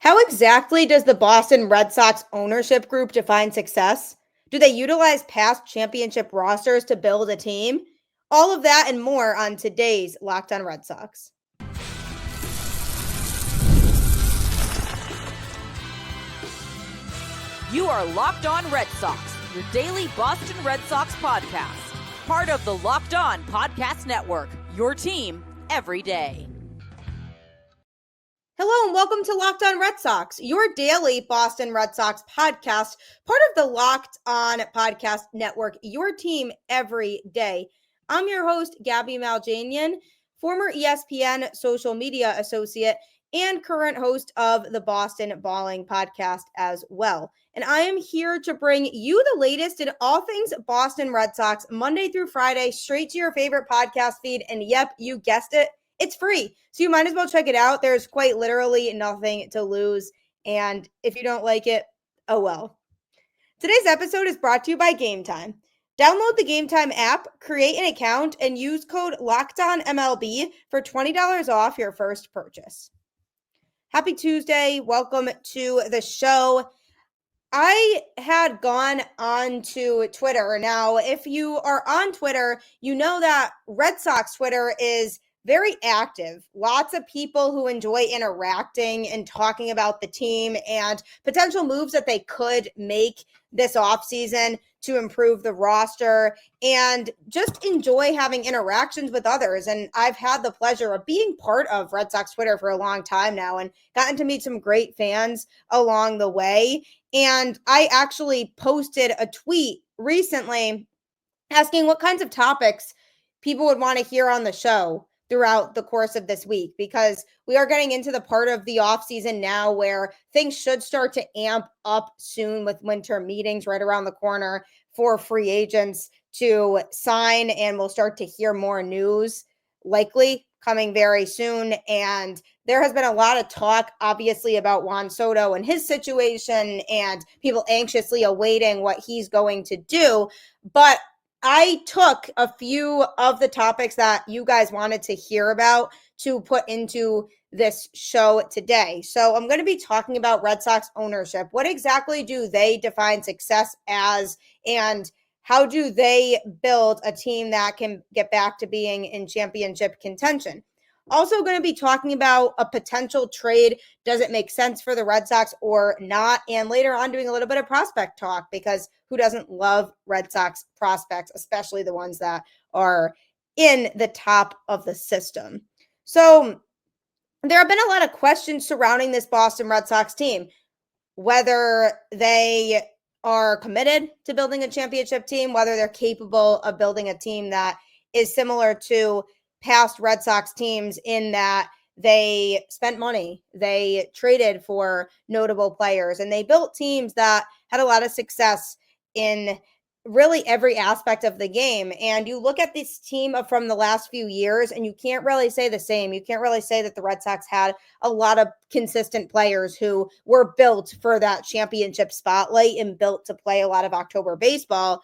How exactly does the Boston Red Sox ownership group define success? Do they utilize past championship rosters to build a team? All of that and more on today's Locked On Red Sox. You are Locked On Red Sox, your daily Boston Red Sox podcast. Part of the Locked On Podcast Network, your team every day. Hello and welcome to Locked On Red Sox, your daily Boston Red Sox podcast, part of the Locked On Podcast Network, your team every day. I'm your host, Gabby Hurlbut, former ESPN social media associate and current host of the Boston Balling podcast as well. And I am here to bring you the latest in all things Boston Red Sox, Monday through Friday, straight to your favorite podcast feed. And yep, you guessed it. It's free, so you might as well check it out. There's quite literally nothing to lose, and if you don't like it, oh well. Today's episode is brought to you by GameTime. Download the GameTime app, create an account, and use code LOCKEDONMLB for $20 off your first purchase. Happy Tuesday. Welcome to the show. I had gone on to Twitter. Now, if you are on Twitter, you know that Red Sox Twitter is very active. Lots of people who enjoy interacting and talking about the team and potential moves that they could make this offseason to improve the roster and just enjoy having interactions with others. And I've had the pleasure of being part of Red Sox Twitter for a long time now and gotten to meet some great fans along the way. And I actually posted a tweet recently asking what kinds of topics people would want to hear on the show throughout the course of this week, because we are getting into the part of the offseason now where things should start to amp up soon with winter meetings right around the corner for free agents to sign, and we'll start to hear more news likely coming very soon. And there has been a lot of talk, obviously, about Juan Soto and his situation and people anxiously awaiting what he's going to do. But I took a few of the topics that you guys wanted to hear about to put into this show today. So I'm going to be talking about Red Sox ownership. What exactly do they define success as, and how do they build a team that can get back to being in championship contention? Also going to be talking about a potential trade. Does it make sense for the Red Sox or not? And later on doing a little bit of prospect talk, because who doesn't love Red Sox prospects, especially the ones that are in the top of the system. So there have been a lot of questions surrounding this Boston Red Sox team, whether they are committed to building a championship team, whether they're capable of building a team that is similar to past Red Sox teams in that they spent money, they traded for notable players, and they built teams that had a lot of success in really every aspect of the game. And you look at this team from the last few years, and you can't really say the same. You can't really say that the Red Sox had a lot of consistent players who were built for that championship spotlight and built to play a lot of October baseball.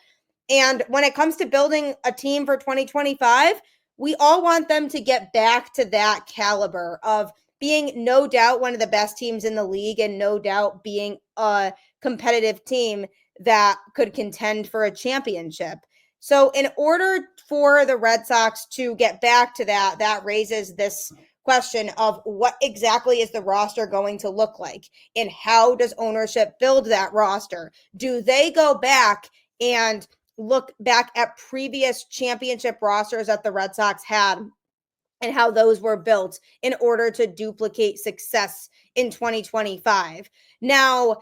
And when it comes to building a team for 2025, we all want them to get back to that caliber of being no doubt one of the best teams in the league and no doubt being a competitive team that could contend for a championship. So in order for the Red Sox to get back to that, that raises this question of what exactly is the roster going to look like, and how does ownership build that roster? Do they go back and look back at previous championship rosters that the Red Sox had and how those were built in order to duplicate success in 2025? Now,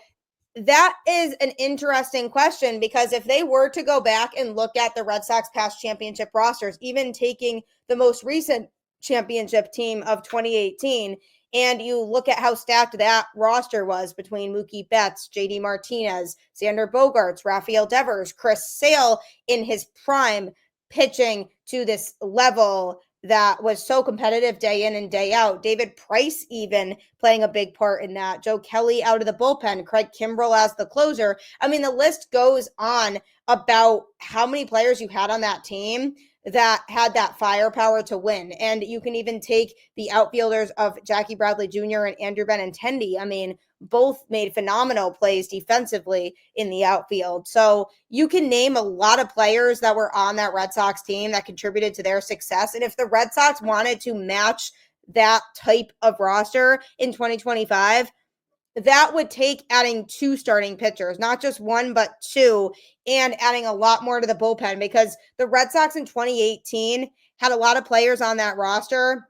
that is an interesting question, because if they were to go back and look at the Red Sox past championship rosters, even taking the most recent championship team of 2018, and you look at how stacked that roster was between Mookie Betts, JD Martinez, Xander Bogaerts, Rafael Devers, Chris Sale in his prime, pitching to this level that was so competitive day in and day out. David Price even playing a big part in that. Joe Kelly out of the bullpen. Craig Kimbrell as the closer. I mean, the list goes on about how many players you had on that team that had that firepower to win. And you can even take the outfielders of Jackie Bradley Jr. and Andrew Benintendi. I mean, both made phenomenal plays defensively in the outfield. So you can name a lot of players that were on that Red Sox team that contributed to their success. And if the Red Sox wanted to match that type of roster in 2025, that would take adding 2 starting pitchers, not just 1, but 2, and adding a lot more to the bullpen, because the Red Sox in 2018 had a lot of players on that roster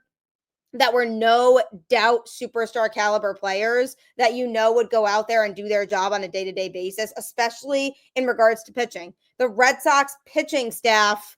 that were no doubt superstar caliber players that would go out there and do their job on a day-to-day basis, especially in regards to pitching. The Red Sox pitching staff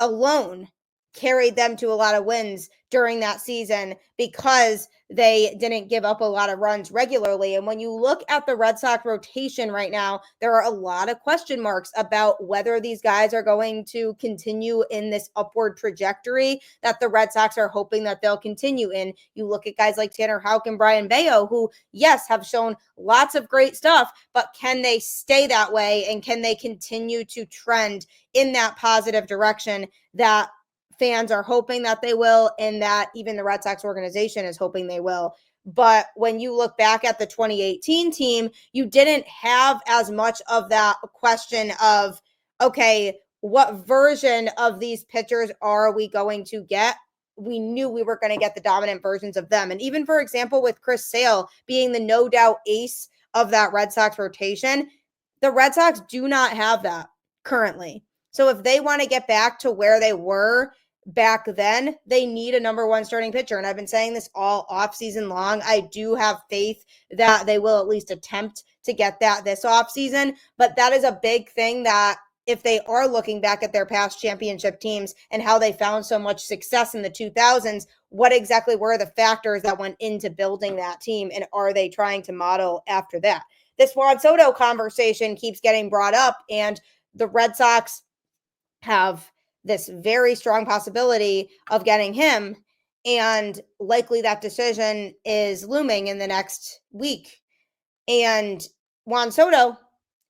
alone carried them to a lot of wins during that season because they didn't give up a lot of runs regularly. And when you look at the Red Sox rotation right now, there are a lot of question marks about whether these guys are going to continue in this upward trajectory that the Red Sox are hoping that they'll continue in. You look at guys like Tanner Houck and Brian Bayo, who, yes, have shown lots of great stuff, but can they stay that way? And can they continue to trend in that positive direction that fans are hoping that they will, and that even the Red Sox organization is hoping they will? But when you look back at the 2018 team, you didn't have as much of that question of, okay, what version of these pitchers are we going to get? We knew we were going to get the dominant versions of them. And even, for example, with Chris Sale being the no doubt ace of that Red Sox rotation, the Red Sox do not have that currently. So if they want to get back to where they were back then, they need a number 1 starting pitcher. And I've been saying this all offseason long. I do have faith that they will at least attempt to get that this offseason. But that is a big thing, that if they are looking back at their past championship teams and how they found so much success in the 2000s, what exactly were the factors that went into building that team? And are they trying to model after that? This Juan Soto conversation keeps getting brought up, and the Red Sox have this very strong possibility of getting him, and likely that decision is looming in the next week. And Juan Soto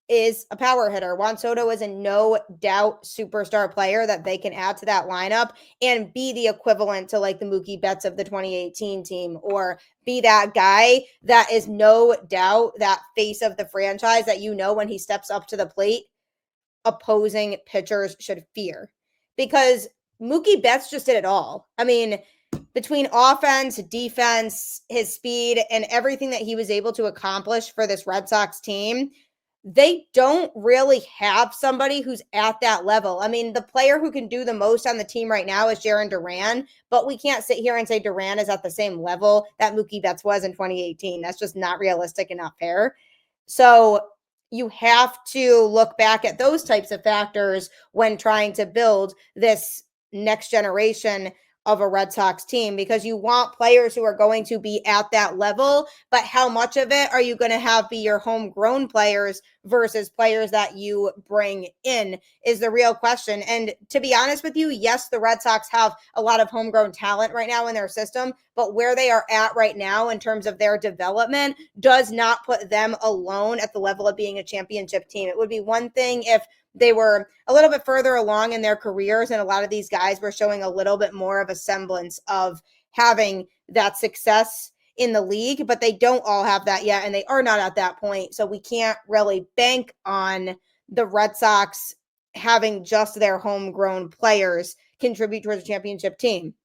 is a power hitter. Juan Soto is a no doubt superstar player that they can add to that lineup and be the equivalent to like the Mookie Betts of the 2018 team, or be that guy that is no doubt that face of the franchise that, when he steps up to the plate, opposing pitchers should fear. Because Mookie Betts just did it all. I mean, between offense, defense, his speed, and everything that he was able to accomplish for this Red Sox team, they don't really have somebody who's at that level. I mean, the player who can do the most on the team right now is Jarren Duran, but we can't sit here and say Duran is at the same level that Mookie Betts was in 2018. That's just not realistic and not fair. So you have to look back at those types of factors when trying to build this next generation of a Red Sox team, because you want players who are going to be at that level, but how much of it are you going to have be your homegrown players versus players that you bring in is the real question. And to be honest with you, yes, the Red Sox have a lot of homegrown talent right now in their system, but where they are at right now in terms of their development does not put them alone at the level of being a championship team. It would be one thing if they were a little bit further along in their careers, and a lot of these guys were showing a little bit more of a semblance of having that success in the league, but they don't all have that yet, and they are not at that point. So we can't really bank on the Red Sox having just their homegrown players contribute towards a championship team.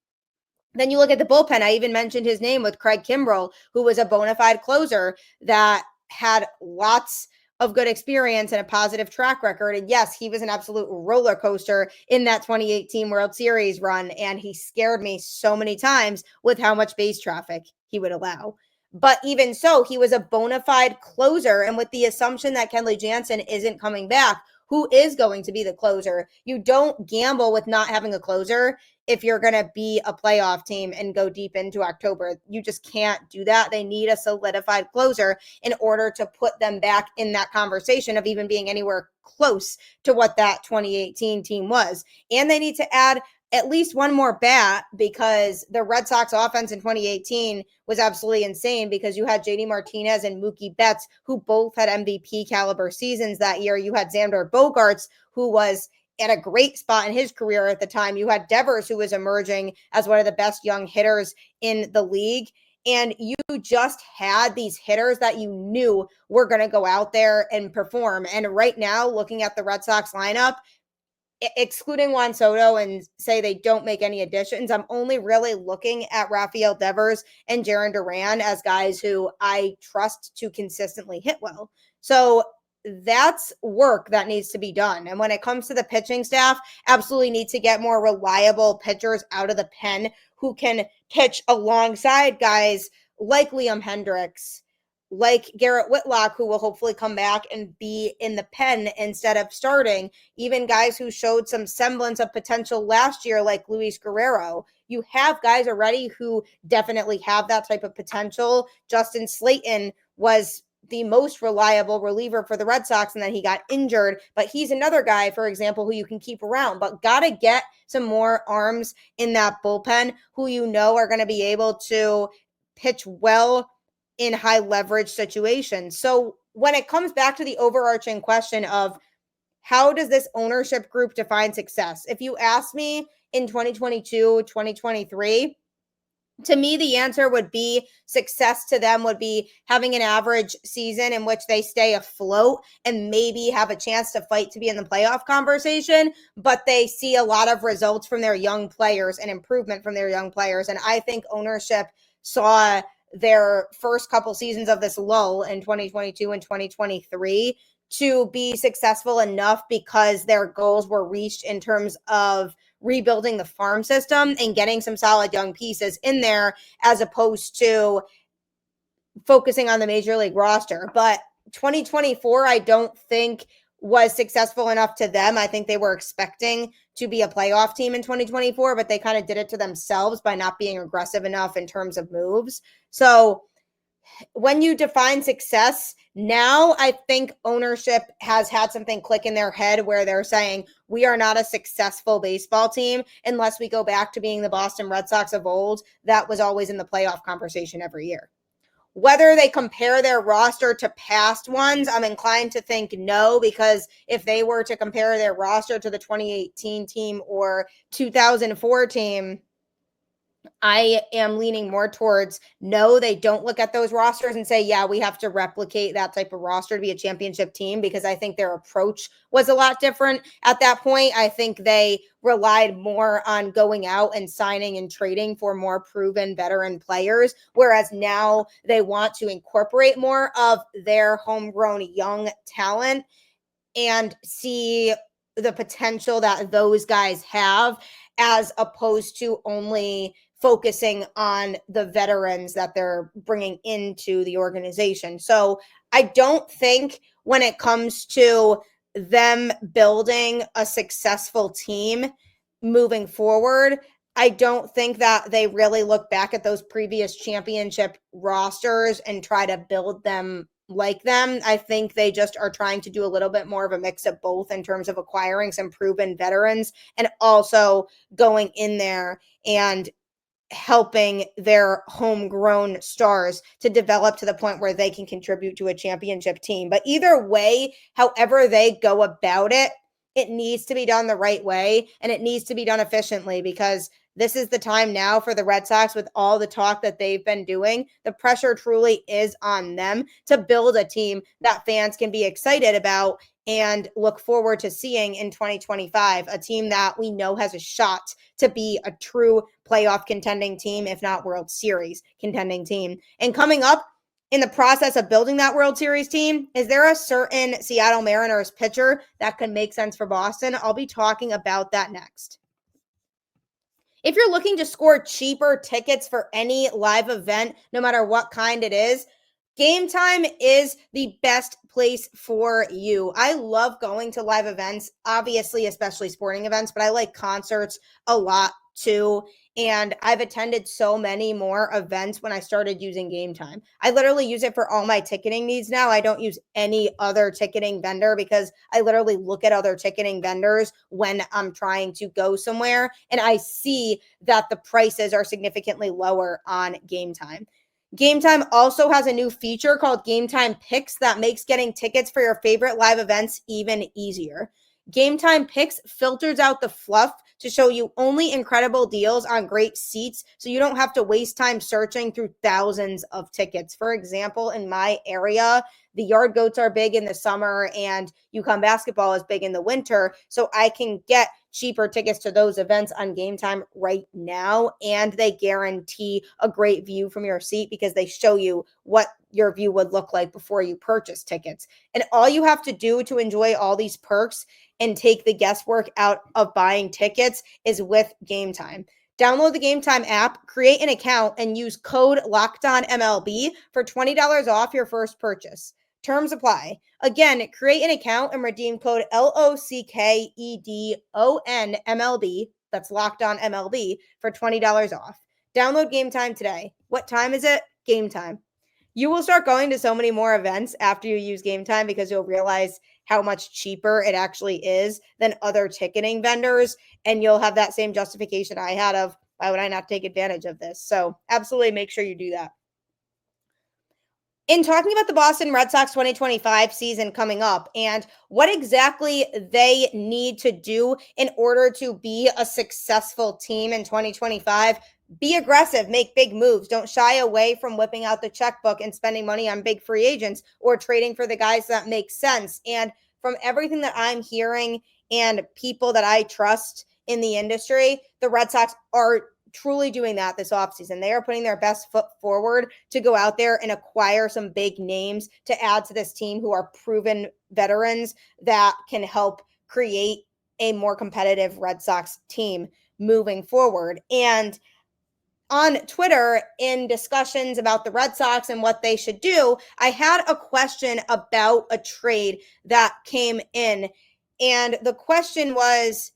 Then you look at the bullpen. I even mentioned his name with Craig Kimbrell, who was a bona fide closer that had lots of good experience and a positive track record. And yes, he was an absolute roller coaster in that 2018 World Series run. And he scared me so many times with how much base traffic he would allow. But even so, he was a bona fide closer. And with the assumption that Kenley Jansen isn't coming back, who is going to be the closer? You don't gamble with not having a closer if you're going to be a playoff team and go deep into October. You just can't do that. They need a solidified closer in order to put them back in that conversation of even being anywhere close to what that 2018 team was. And they need to add at least one more bat, because the Red Sox offense in 2018 was absolutely insane, because you had JD Martinez and Mookie Betts, who both had MVP caliber seasons that year. You had Xander Bogaerts, who was at a great spot in his career at the time. You had Devers, who was emerging as one of the best young hitters in the league. And you just had these hitters that you knew were going to go out there and perform. And right now, looking at the Red Sox lineup, excluding Juan Soto and say they don't make any additions, I'm only really looking at Rafael Devers and Jarren Duran as guys who I trust to consistently hit well. So that's work that needs to be done. And when it comes to the pitching staff, absolutely need to get more reliable pitchers out of the pen who can pitch alongside guys like Liam Hendricks, like Garrett Whitlock, who will hopefully come back and be in the pen instead of starting. Even guys who showed some semblance of potential last year, like Luis Guerrero. You have guys already who definitely have that type of potential. Justin Slayton was the most reliable reliever for the Red Sox, and then he got injured. But he's another guy, for example, who you can keep around. But got to get some more arms in that bullpen who you know are going to be able to pitch well in high leverage situations. So when it comes back to the overarching question of how does this ownership group define success? If you ask me in 2022, 2023, to me, the answer would be success to them would be having an average season in which they stay afloat and maybe have a chance to fight to be in the playoff conversation, but they see a lot of results from their young players and improvement from their young players. And I think ownership saw their first couple seasons of this lull in 2022 and 2023 to be successful enough because their goals were reached in terms of rebuilding the farm system and getting some solid young pieces in there as opposed to focusing on the major league roster. But 2024, I don't think was successful enough to them. I think they were expecting to be a playoff team in 2024, but they kind of did it to themselves by not being aggressive enough in terms of moves. So when you define success, now I think ownership has had something click in their head where they're saying, we are not a successful baseball team unless we go back to being the Boston Red Sox of old that was always in the playoff conversation every year. Whether they compare their roster to past ones, I'm inclined to think no, because if they were to compare their roster to the 2018 team or 2004 team, I am leaning more towards no, they don't look at those rosters and say, yeah, we have to replicate that type of roster to be a championship team, because I think their approach was a lot different at that point. I think they relied more on going out and signing and trading for more proven veteran players, whereas now they want to incorporate more of their homegrown young talent and see the potential that those guys have as opposed to only focusing on the veterans that they're bringing into the organization. So I don't think when it comes to them building a successful team moving forward, I don't think that they really look back at those previous championship rosters and try to build them like them. I think they just are trying to do a little bit more of a mix of both in terms of acquiring some proven veterans and also going in there and helping their homegrown stars to develop to the point where they can contribute to a championship team. But either way, however they go about it, it needs to be done the right way and it needs to be done efficiently, because this is the time now for the Red Sox, with all the talk that they've been doing. The pressure truly is on them to build a team that fans can be excited about and look forward to seeing in 2025, a team that we know has a shot to be a true playoff contending team, if not World Series contending team. And coming up in the process of building that World Series team, is there a certain Seattle Mariners pitcher that could make sense for Boston? I'll be talking about that next. If you're looking to score cheaper tickets for any live event, no matter what kind it is, GameTime is the best place for you. I love going to live events, obviously, especially sporting events, but I like concerts a lot too. And I've attended so many more events when I started using GameTime. I literally use it for all my ticketing needs now. I don't use any other ticketing vendor because I literally look at other ticketing vendors when I'm trying to go somewhere, and I see that the prices are significantly lower on GameTime. GameTime also has a new feature called GameTime Picks that makes getting tickets for your favorite live events even easier. GameTime Picks filters out the fluff to show you only incredible deals on great seats, so you don't have to waste time searching through thousands of tickets. For example, in my area, the Yard Goats are big in the summer and UConn basketball is big in the winter, so I can get cheaper tickets to those events on GameTime right now, and they guarantee a great view from your seat because they show you what your view would look like before you purchase tickets. And all you have to do to enjoy all these perks and take the guesswork out of buying tickets is with GameTime. Download the GameTime app, create an account, and use code LOCKEDONMLB for $20 off your first purchase. Terms apply. Again, create an account and redeem code LOCKEDONMLB, that's Locked On MLB, for $20 off. Download GameTime today. What time is it? Game time. You will start going to so many more events after you use GameTime because you'll realize how much cheaper it actually is than other ticketing vendors. And you'll have that same justification I had of, why would I not take advantage of this? So absolutely make sure you do that. In talking about the Boston Red Sox 2025 season coming up and what exactly they need to do in order to be a successful team in 2025, be aggressive, make big moves. Don't shy away from whipping out the checkbook and spending money on big free agents or trading for the guys that make sense. And from everything that I'm hearing and people that I trust in the industry, the Red Sox are truly doing that this offseason. They are putting their best foot forward to go out there and acquire some big names to add to this team who are proven veterans that can help create a more competitive Red Sox team moving forward. And on Twitter, in discussions about the Red Sox and what they should do, I had a question about a trade that came in. And the question was,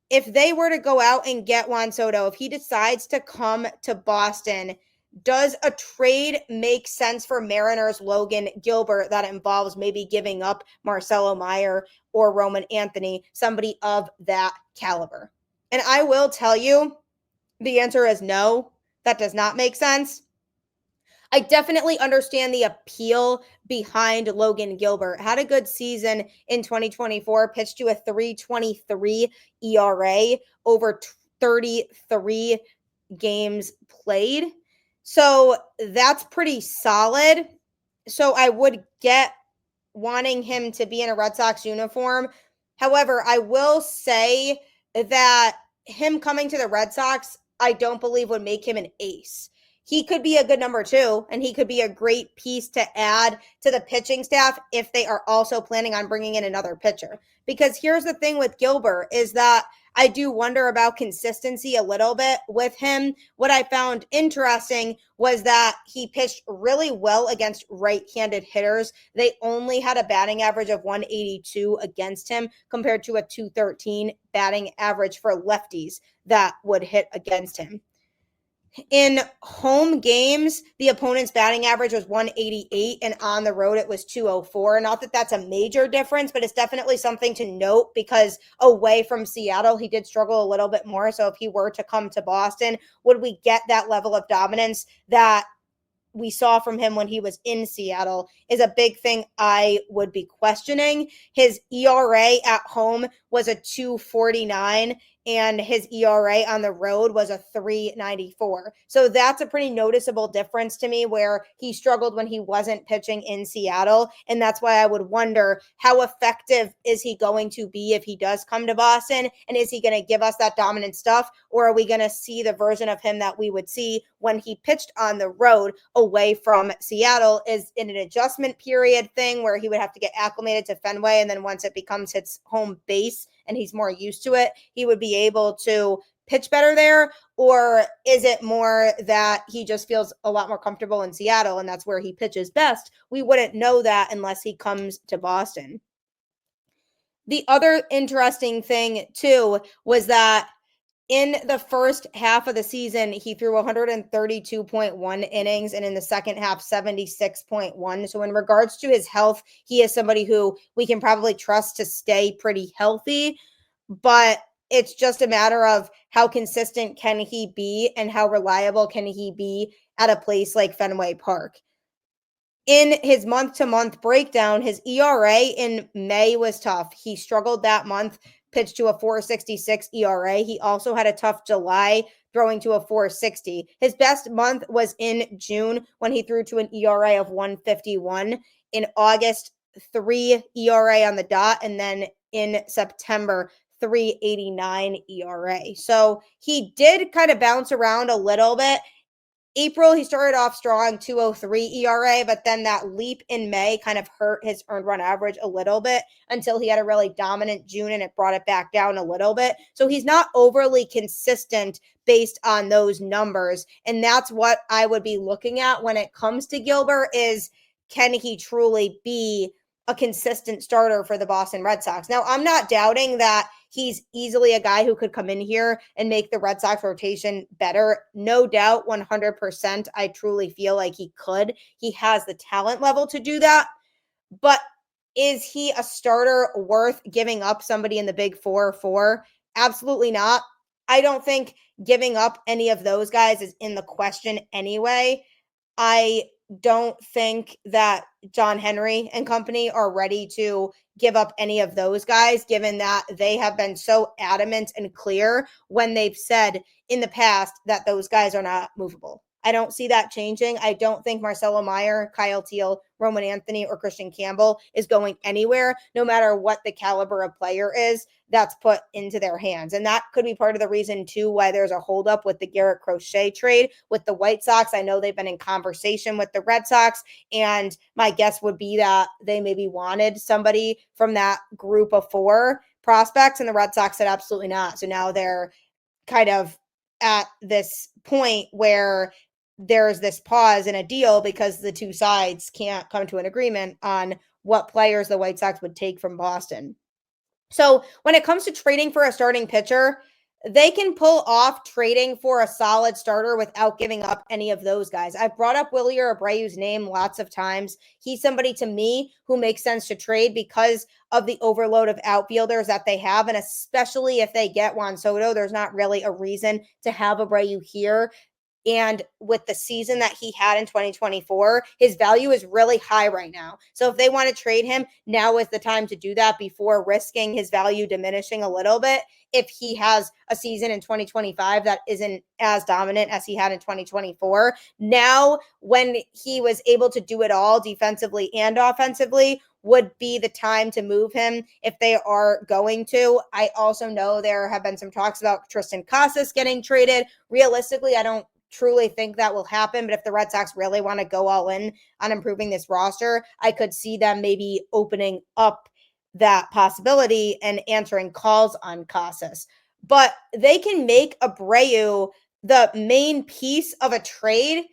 if they were to go out and get Juan Soto, if he decides to come to Boston, does a trade make sense for Mariners Logan Gilbert that involves maybe giving up Marcelo Meyer or Roman Anthony, somebody of that caliber? And I will tell you, the answer is no, that does not make sense. I definitely understand the appeal behind Logan Gilbert. Had a good season in 2024, pitched to a 3.23 ERA over 33 games played. So that's pretty solid. So I would get wanting him to be in a Red Sox uniform. However, I will say that him coming to the Red Sox, I don't believe would make him an ace. He could be a good number 2, and he could be a great piece to add to the pitching staff if they are also planning on bringing in another pitcher. Because here's the thing with Gilbert is that I do wonder about consistency a little bit with him. What I found interesting was that he pitched really well against right-handed hitters. They only had a batting average of 182 against him compared to a 213 batting average for lefties that would hit against him. In home games, the opponent's batting average was 188, and on the road it was 204. Not that that's a major difference, but it's definitely something to note because away from Seattle, he did struggle a little bit more. So if he were to come to Boston, would we get that level of dominance that we saw from him when he was in Seattle is a big thing I would be questioning. His ERA at home was a 2.49 and his ERA on the road was a 3.94. So that's a pretty noticeable difference to me where he struggled when he wasn't pitching in Seattle. And that's why I would wonder how effective is he going to be if he does come to Boston? And is he going to give us that dominant stuff? Or are we going to see the version of him that we would see when he pitched on the road away from Seattle? Is in an adjustment period thing where he would have to get acclimated to Fenway, and then once it becomes his home base and he's more used to it, he would be able to pitch better there? Or is it more that he just feels a lot more comfortable in Seattle and that's where he pitches best? We wouldn't know that unless he comes to Boston. The other interesting thing too was that in the first half of the season, he threw 132.1 innings, and in the second half, 76.1. So in regards to his health, he is somebody who we can probably trust to stay pretty healthy, but it's just a matter of how consistent can he be and how reliable can he be at a place like Fenway Park. in his month-to-month breakdown, his ERA in May was tough. He struggled that month, pitched to a 4.66 ERA. He also had a tough July, throwing to a 4.60. His best month was in June when he threw to an ERA of 1.51. In August, 3 ERA on the dot, and then in September, 3.89 ERA. So he did kind of bounce around a little bit. April, he started off strong, 2.03 ERA, but then that leap in May kind of hurt his earned run average a little bit until he had a really dominant June and it brought it back down a little bit. So he's not overly consistent based on those numbers. And that's what I would be looking at when it comes to Gilbert is, can he truly be a consistent starter for the Boston Red Sox? Now, I'm not doubting that he's easily a guy who could come in here and make the Red Sox rotation better. No doubt, 100%. I truly feel like he could. He has the talent level to do that. But is he a starter worth giving up somebody in the big four for? Absolutely not. I don't think giving up any of those guys is in the question anyway. I don't think that John Henry and company are ready to give up any of those guys, given that they have been so adamant and clear when they've said in the past that those guys are not movable. I don't see that changing. I don't think Marcelo Meyer, Kyle Teel, Roman Anthony, or Christian Campbell is going anywhere, no matter what the caliber of player is that's put into their hands. And that could be part of the reason, too, why there's a holdup with the Garrett Crochet trade with the White Sox. I know they've been in conversation with the Red Sox, and my guess would be that they maybe wanted somebody from that group of 4 prospects, and the Red Sox said absolutely not. So now they're kind of at this point where there's this pause in a deal because the two sides can't come to an agreement on what players the White Sox would take from Boston. So when it comes to trading for a starting pitcher, they can pull off trading for a solid starter without giving up any of those guys. I've brought up Wilyer Abreu's name lots of times. He's somebody to me who makes sense to trade because of the overload of outfielders that they have. And especially if they get Juan Soto, there's not really a reason to have Abreu here. And with the season that he had in 2024, his value is really high right now. So if they want to trade him, now is the time to do that before risking his value diminishing a little bit. If he has a season in 2025 that isn't as dominant as he had in 2024, now when he was able to do it all defensively and offensively, would be the time to move him if they are going to. I also know there have been some talks about Tristan Casas getting traded. Realistically, I don't truly think that will happen, but if the Red Sox really want to go all in on improving this roster, I could see them maybe opening up that possibility and answering calls on Casas. But they can make Abreu the main piece of a trade,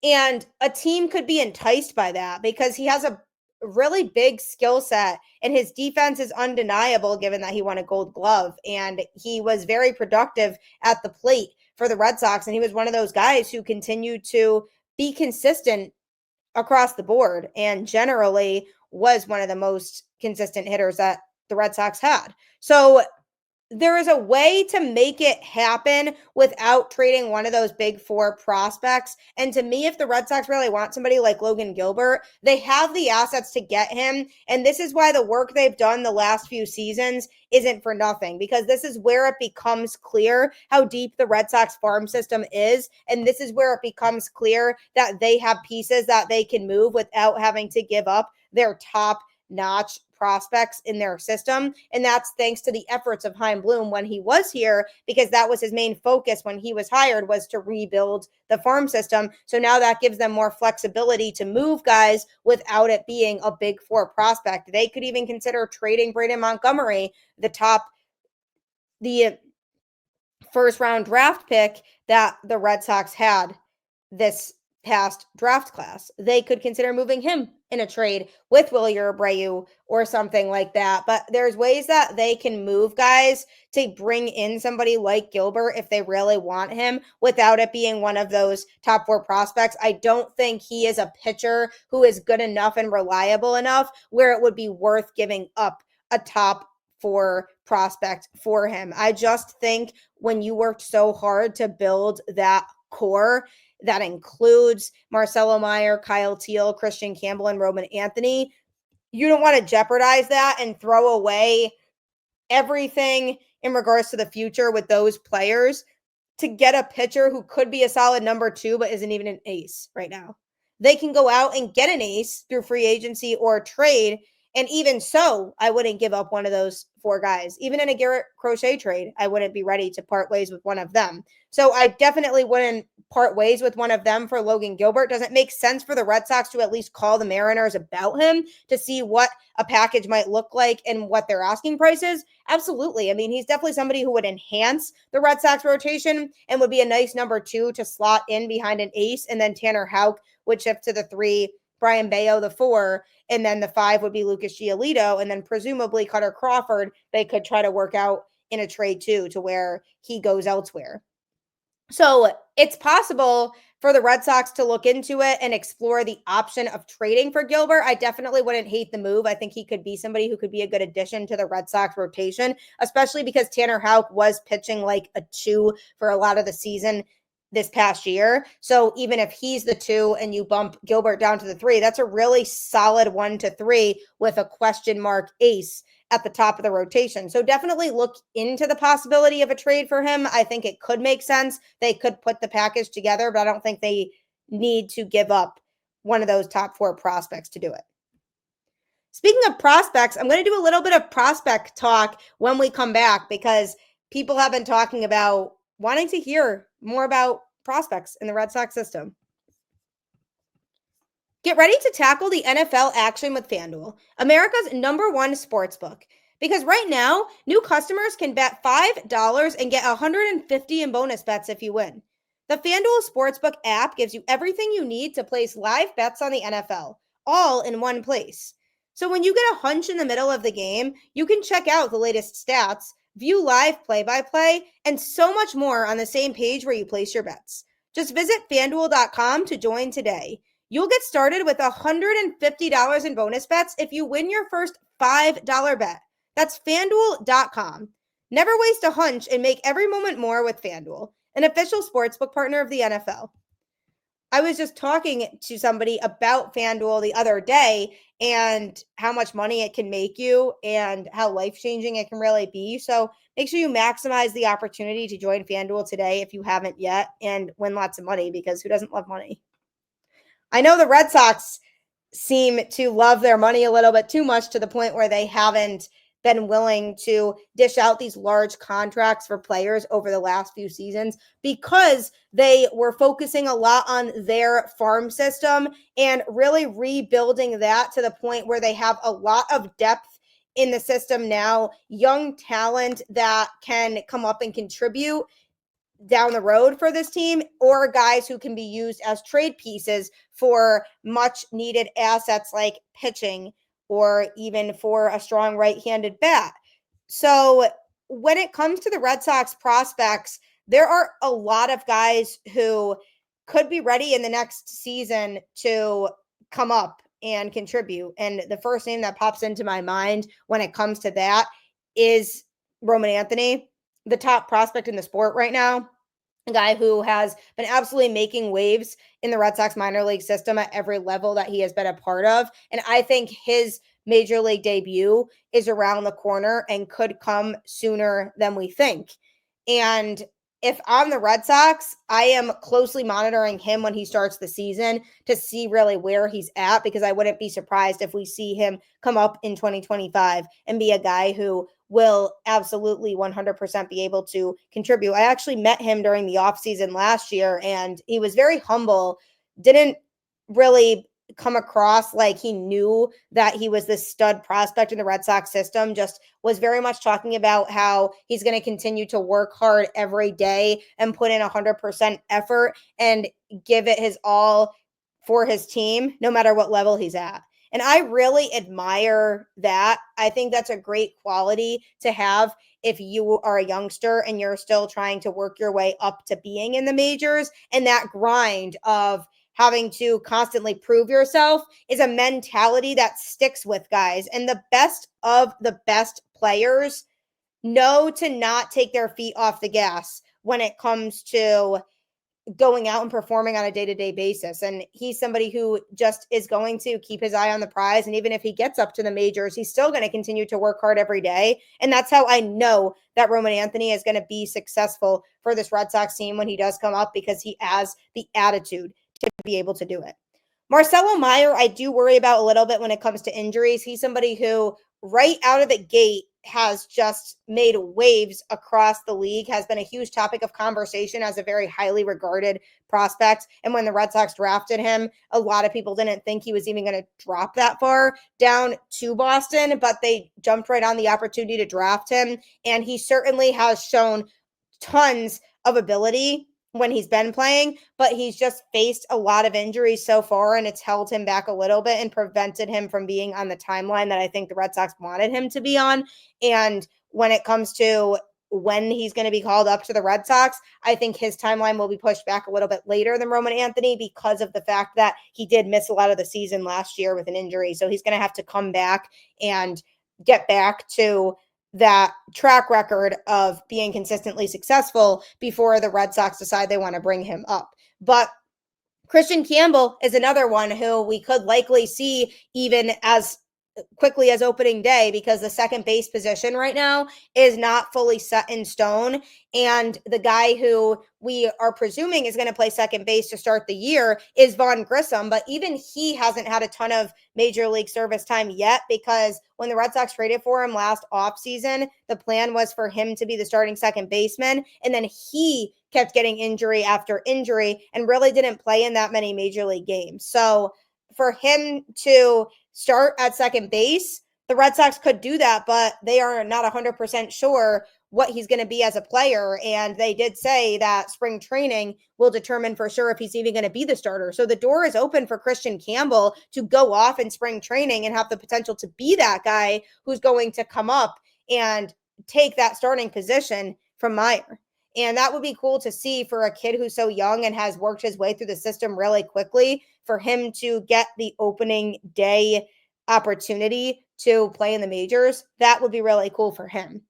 and a team could be enticed by that because he has a really big skill set and his defense is undeniable given that he won a Gold Glove and he was very productive at the plate for the Red Sox, and he was one of those guys who continued to be consistent across the board and generally was one of the most consistent hitters that the Red Sox had. So there is a way to make it happen without trading one of those big 4 prospects. And to me, if the Red Sox really want somebody like Logan Gilbert, they have the assets to get him. And this is why the work they've done the last few seasons isn't for nothing, because this is where it becomes clear how deep the Red Sox farm system is. And this is where it becomes clear that they have pieces that they can move without having to give up their top-notch prospects in their system. And that's thanks to the efforts of Chaim Bloom when he was here, because that was his main focus when he was hired, was to rebuild the farm system. So now that gives them more flexibility to move guys without it being a big 4 prospect. They could even consider trading Braden Montgomery, the first round draft pick that the Red Sox had this past draft class. They could consider moving him in a trade with Wilyer Abreu or something like that. But there's ways that they can move guys to bring in somebody like Gilbert if they really want him without it being one of those top 4 prospects. I don't think he is a pitcher who is good enough and reliable enough where it would be worth giving up a top 4 prospect for him. I just think when you worked so hard to build that core, that includes Marcelo Meyer, Kyle Teel, Christian Campbell, and Roman Anthony. You don't want to jeopardize that and throw away everything in regards to the future with those players to get a pitcher who could be a solid number 2 but isn't even an ace right now. They can go out and get an ace through free agency or trade, and even so, I wouldn't give up one of those 4 guys. Even in a Garrett Crochet trade, I wouldn't be ready to part ways with one of them. So I definitely wouldn't part ways with one of them for Logan Gilbert. Does it make sense for the Red Sox to at least call the Mariners about him to see what a package might look like and what their asking price is? Absolutely. I mean, he's definitely somebody who would enhance the Red Sox rotation and would be a nice number 2 to slot in behind an ace, and then Tanner Houck would shift to the 3, Brian Bayo the 4, and then the 5 would be Lucas Giolito, and then presumably Cutter Crawford they could try to work out in a trade too to where he goes elsewhere. So it's possible for the Red Sox to look into it and explore the option of trading for Gilbert. I definitely wouldn't hate the move. I think he could be somebody who could be a good addition to the Red Sox rotation, especially because Tanner Houck was pitching like a 2 for a lot of the season this past year. So even if he's the 2 and you bump Gilbert down to the 3, that's a really solid 1 to 3 with a question mark ace at the top of the rotation. So definitely look into the possibility of a trade for him. I think it could make sense. They could put the package together, but I don't think they need to give up one of those top 4 prospects to do it. Speaking of prospects, I'm going to do a little bit of prospect talk when we come back because people have been talking about wanting to hear more about prospects in the Red Sox system. Get ready to tackle the NFL action with FanDuel, America's #1 sportsbook. Because right now, new customers can bet $5 and get $150 in bonus bets if you win. The FanDuel Sportsbook app gives you everything you need to place live bets on the NFL, all in one place. So when you get a hunch in the middle of the game, you can check out the latest stats, view live play-by-play, and so much more on the same page where you place your bets. Just visit FanDuel.com to join today. You'll get started with $150 in bonus bets if you win your first $5 bet. That's FanDuel.com. Never waste a hunch and make every moment more with FanDuel, an official sportsbook partner of the NFL. I was just talking to somebody about FanDuel the other day and how much money it can make you and how life-changing it can really be. So make sure you maximize the opportunity to join FanDuel today if you haven't yet and win lots of money, because who doesn't love money? I know the Red Sox seem to love their money a little bit too much to the point where they haven't been willing to dish out these large contracts for players over the last few seasons because they were focusing a lot on their farm system and really rebuilding that to the point where they have a lot of depth in the system now, young talent that can come up and contribute down the road for this team, or guys who can be used as trade pieces for much needed assets like pitching or even for a strong right-handed bat. So when it comes to the Red Sox prospects, there are a lot of guys who could be ready in the next season to come up and contribute. And the first name that pops into my mind when it comes to that is Roman Anthony, the top prospect in the sport right now, a guy who has been absolutely making waves in the Red Sox minor league system at every level that he has been a part of. And I think his major league debut is around the corner and could come sooner than we think. And if I'm the Red Sox, I am closely monitoring him when he starts the season to see really where he's at, because I wouldn't be surprised if we see him come up in 2025 and be a guy who will absolutely 100% be able to contribute. I actually met him during the offseason last year, and he was very humble, didn't really come across like he knew that he was this stud prospect in the Red Sox system, just was very much talking about how he's going to continue to work hard every day and put in 100% effort and give it his all for his team, no matter what level he's at. And I really admire that. I think that's a great quality to have if you are a youngster and you're still trying to work your way up to being in the majors. And that grind of having to constantly prove yourself is a mentality that sticks with guys. And the best of the best players know to not take their feet off the gas when it comes to going out and performing on a day-to-day basis. And he's somebody who just is going to keep his eye on the prize. And even if he gets up to the majors, he's still going to continue to work hard every day. And that's how I know that Roman Anthony is going to be successful for this Red Sox team when he does come up, because he has the attitude to be able to do it. Marcelo Meyer, I do worry about a little bit when it comes to injuries. He's somebody who right out of the gate has just made waves across the league, has been a huge topic of conversation as a very highly regarded prospect. And when the Red Sox drafted him, a lot of people didn't think he was even going to drop that far down to Boston, but they jumped right on the opportunity to draft him. And he certainly has shown tons of ability when he's been playing, but he's just faced a lot of injuries so far, and it's held him back a little bit and prevented him from being on the timeline that I think the Red Sox wanted him to be on. And when it comes to when he's going to be called up to the Red Sox, I think his timeline will be pushed back a little bit later than Roman Anthony, because of the fact that he did miss a lot of the season last year with an injury. So he's going to have to come back and get back to that track record of being consistently successful before the Red Sox decide they want to bring him up. But Christian Campbell is another one who we could likely see even as quickly as opening day, because the second base position right now is not fully set in stone. And the guy who we are presuming is going to play second base to start the year is Vaughn Grissom. But even he hasn't had a ton of major league service time yet, because when the Red Sox traded for him last offseason, the plan was for him to be the starting second baseman. And then he kept getting injury after injury and really didn't play in that many major league games. So for him to start at second base, the Red Sox could do that, but they are not 100% sure what he's going to be as a player. And they did say that spring training will determine for sure if he's even going to be the starter. So the door is open for Christian Campbell to go off in spring training and have the potential to be that guy who's going to come up and take that starting position from Meyer. And that would be cool to see for a kid who's so young and has worked his way through the system really quickly, for him to get the opening day opportunity to play in the majors. That would be really cool for him.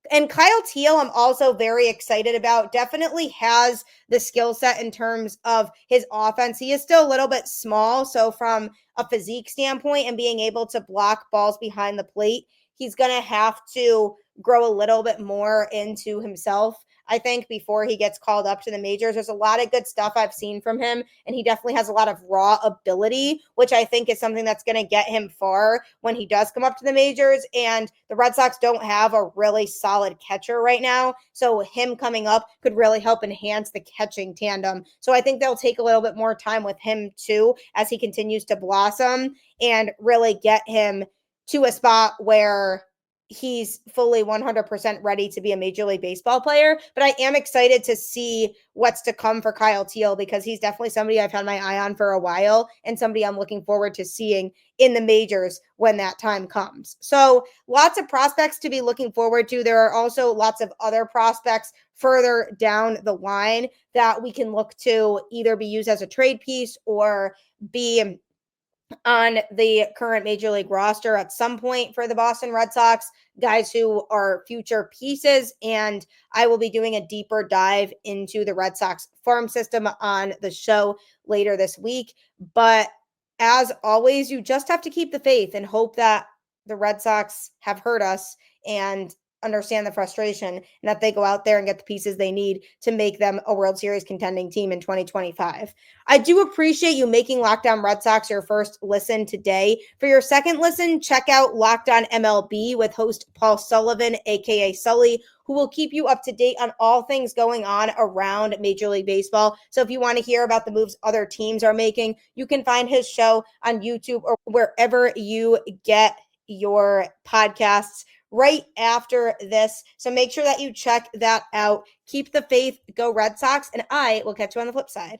And Kyle Teel, I'm also very excited about. Definitely has the skill set in terms of his offense. He is still a little bit small. So from a physique standpoint and being able to block balls behind the plate, he's going to have to grow a little bit more into himself, I think, before he gets called up to the majors. There's a lot of good stuff I've seen from him, and he definitely has a lot of raw ability, which I think is something that's going to get him far when he does come up to the majors. And the Red Sox don't have a really solid catcher right now, so him coming up could really help enhance the catching tandem. So I think they'll take a little bit more time with him too, as he continues to blossom, and really get him to a spot where he's fully 100% ready to be a Major League Baseball player. But I am excited to see what's to come for Kyle Teel, because he's definitely somebody I've had my eye on for a while, and somebody I'm looking forward to seeing in the majors when that time comes. So lots of prospects to be looking forward to. There are also lots of other prospects further down the line that we can look to either be used as a trade piece or be on the current Major League roster at some point for the Boston Red Sox, guys who are future pieces. And I will be doing a deeper dive into the Red Sox farm system on the show later this week. But as always, you just have to keep the faith and hope that the Red Sox have heard us and understand the frustration, and that they go out there and get the pieces they need to make them a World Series contending team in 2025. I do appreciate you making Locked On Red Sox your first listen today. For your second listen, check out Locked On MLB with host Paul Sullivan, aka Sully, who will keep you up to date on all things going on around Major League Baseball. So if you want to hear about the moves other teams are making, you can find his show on YouTube or wherever you get your podcasts right after this. So make sure that you check that out. Keep the faith, go Red Sox, and I will catch you on the flip side.